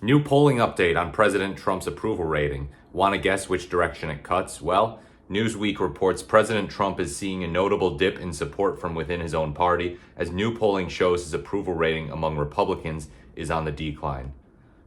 New polling update on President Trump's approval rating. Want to guess which direction it cuts? Well, Newsweek reports President Trump is seeing a notable dip in support from within his own party as new polling shows his approval rating among Republicans is on the decline.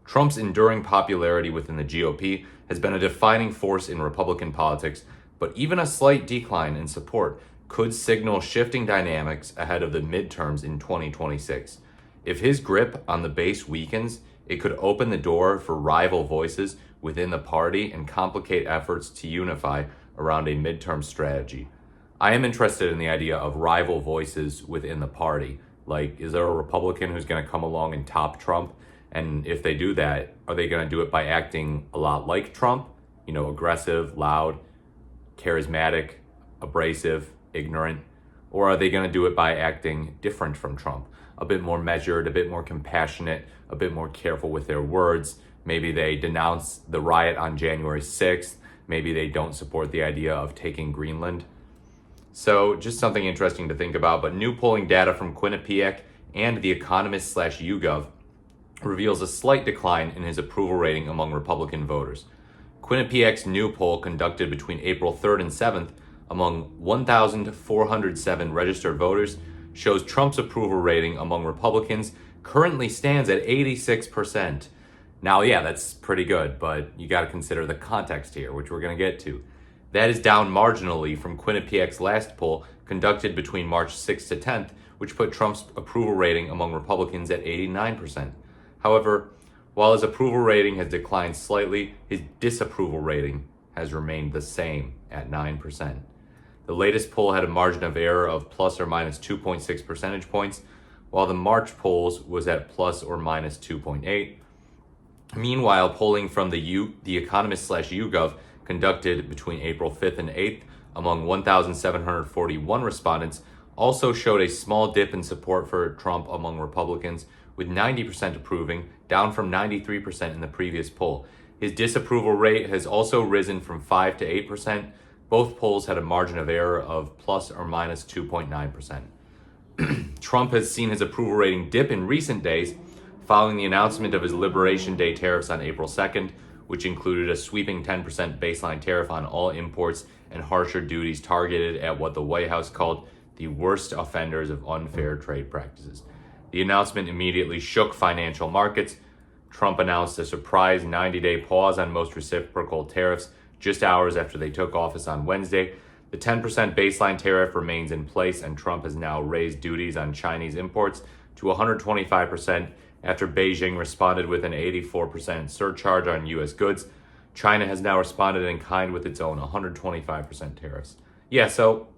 Trump's enduring popularity within the GOP has been a defining force in Republican politics, but even a slight decline in support could signal shifting dynamics ahead of the midterms in 2026. If his grip on the base weakens, it could open the door for rival voices within the party and complicate efforts to unify around a midterm strategy. I am interested in the idea of rival voices within the party. Like, is there a Republican who's going to come along and top Trump? And if they do that, are they going to do it by acting a lot like Trump? Aggressive, loud, charismatic, abrasive, ignorant? Or are they going to do it by acting different from Trump? A bit more measured, a bit more compassionate, a bit more careful with their words. Maybe they denounce the riot on January 6th. Maybe they don't support the idea of taking Greenland. So just something interesting to think about. But new polling data from Quinnipiac and The Economist /YouGov reveals a slight decline in his approval rating among Republican voters. Quinnipiac's new poll, conducted between April 3rd and 7th among 1,407 registered voters, shows Trump's approval rating among Republicans currently stands at 86%. Now, yeah, that's pretty good, but you got to consider the context here, which we're going to get to. That is down marginally from Quinnipiac's last poll conducted between March 6th to 10th, which put Trump's approval rating among Republicans at 89%. However, while his approval rating has declined slightly, his disapproval rating has remained the same at 9%. The latest poll had a margin of error of plus or minus 2.6 percentage points, while the March polls was at plus or minus 2.8. Meanwhile, polling from The Economist /YouGov conducted between April 5th and 8th among 1,741 respondents also showed a small dip in support for Trump among Republicans, with 90% approving, down from 93% in the previous poll. His disapproval rate has also risen from 5 to 8%. Both polls had a margin of error of plus or minus 2.9%. Trump has seen his approval rating dip in recent days following the announcement of his Liberation Day tariffs on April 2nd, which included a sweeping 10% baseline tariff on all imports and harsher duties targeted at what the White House called the worst offenders of unfair trade practices. The announcement immediately shook financial markets. Trump announced a surprise 90-day pause on most reciprocal tariffs just hours after they took office on Wednesday. The 10% baseline tariff remains in place, and Trump has now raised duties on Chinese imports to 125% after Beijing responded with an 84% surcharge on U.S. goods. China has now responded in kind with its own 125% tariffs. Yeah, so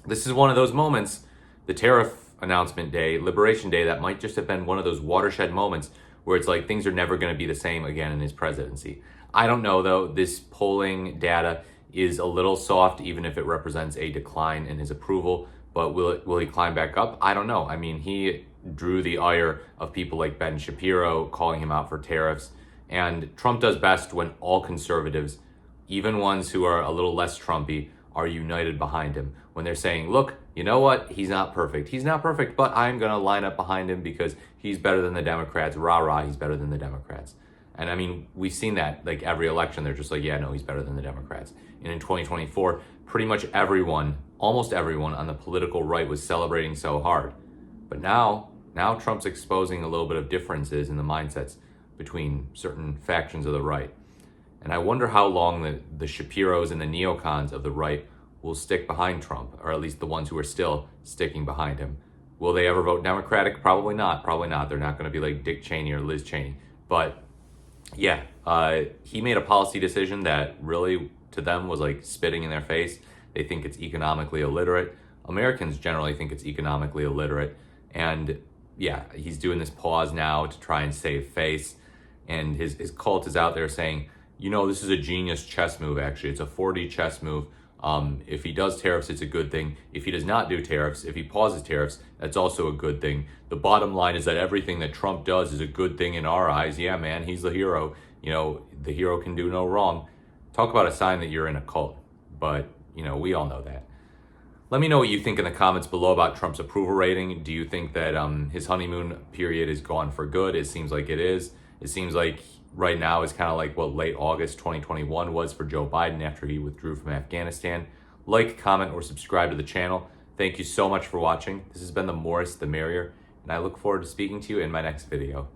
this is one of those moments, the tariff announcement day, Liberation Day, that might just have been one of those watershed moments where it's like things are never going to be the same again in his presidency. I don't know, though. This polling data is a little soft, even if it represents a decline in his approval. But will he climb back up? I don't know. I mean, he drew the ire of people like Ben Shapiro calling him out for tariffs. And Trump does best when all conservatives, even ones who are a little less Trumpy, are united behind him. When they're saying, look, you know what? He's not perfect. He's not perfect, but I'm going to line up behind him because he's better than the Democrats. Rah, rah, he's better than the Democrats. And I mean, we've seen that like every election. They're just like, yeah, no, he's better than the Democrats. And in 2024, pretty much everyone, almost everyone on the political right was celebrating so hard. But now Trump's exposing a little bit of differences in the mindsets between certain factions of the right. And I wonder how long the Shapiros and the neocons of the right will stick behind Trump, or at least the ones who are still sticking behind him. Will they ever vote Democratic? Probably not. Probably not. They're not going to be like Dick Cheney or Liz Cheney. But yeah, he made a policy decision that really to them was like spitting in their face. They think it's economically illiterate. Americans generally think it's economically illiterate. And yeah, he's doing this pause now to try and save face. And his cult is out there saying, this is a genius chess move, actually. It's a 4D chess move. If he does tariffs, it's a good thing. If he does not do tariffs, if he pauses tariffs, that's also a good thing. The bottom line is that everything that Trump does is a good thing in our eyes. Yeah, man, he's the hero. The hero can do no wrong. Talk about a sign that you're in a cult. But, we all know that. Let me know what you think in the comments below about Trump's approval rating. Do you think that his honeymoon period is gone for good? It seems like it is. It seems like right now is kind of like what late August 2021 was for Joe Biden after he withdrew from Afghanistan. Like, comment, or subscribe to the channel. Thank you so much for watching. This has been the Morris the Merrier, and I look forward to speaking to you in my next video.